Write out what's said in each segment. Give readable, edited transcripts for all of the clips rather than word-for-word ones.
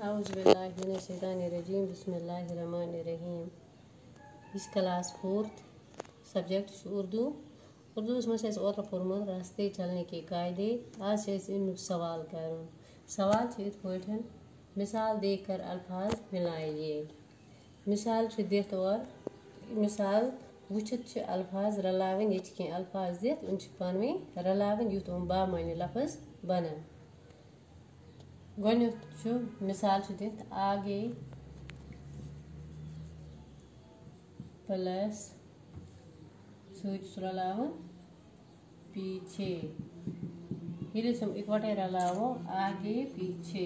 औज़ुबिल्लाहिमिनश्शैतानिर्रजीम बिस्मिल्लाहिर्रहमानिर्रहीम। इस class 4th subject Urdu मज ओतर पोर्मुत रास्ते चलने के कायदे। आज अमुक सवाल कर सवाल इत पे मिसाल देकर अल्फाज मिलाइए। मिसाल दित और मिसाल वुचित अल्फाज रलावन ये कह अल्फाज दित पान रलावन युत बामानी लफ्ज बनान। गोडनुक मिसाल दित आगे प्लस सत रलावन पीछे। ये इकवटे रलावो आगे पीछे।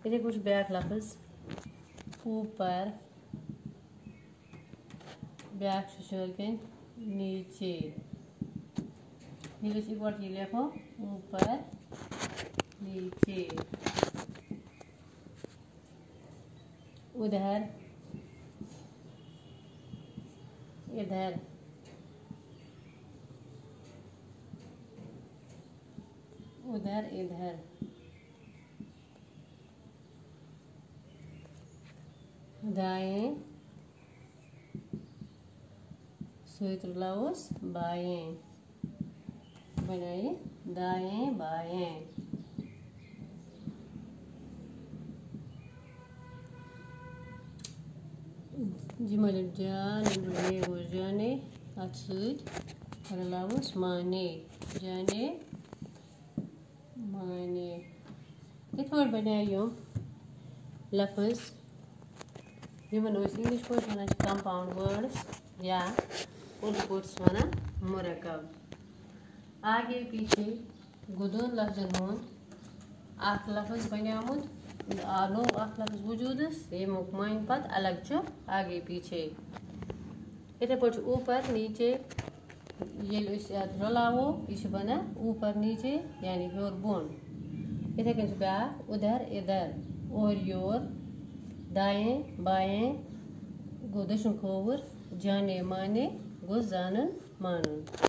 इथे कुछ ब्याक लफ्ज ऊपर, ब्याक नीचे। ये इकवट लिखो ऊपर नीचे। उधर इधर। उधर इधर। दाएं सुतलाउस बाएं बनाइए दाएं बाएं। जिमल जान जाने रलाउस माने जाने माने। इत बनायो लफ्ज इंग्लिश पे वन कंपाउंड वर्ड्स या उर्दू पे वन मुरकब। आगे पीछे गुदन लफ्जन हुंद अख लफ्ज बनियामुत नो अख लफ्ज वजूदस यमुक मान पत अलग आगे पीछे। इथे पे ऊपर नीचे ये रलावो यह बना ऊपर नीचे यानी हेर बोन। इथे कन ब्या उधर इधर और योर दाएं बाएं गो दशुन खोवर जाने माने गो जानन मानन।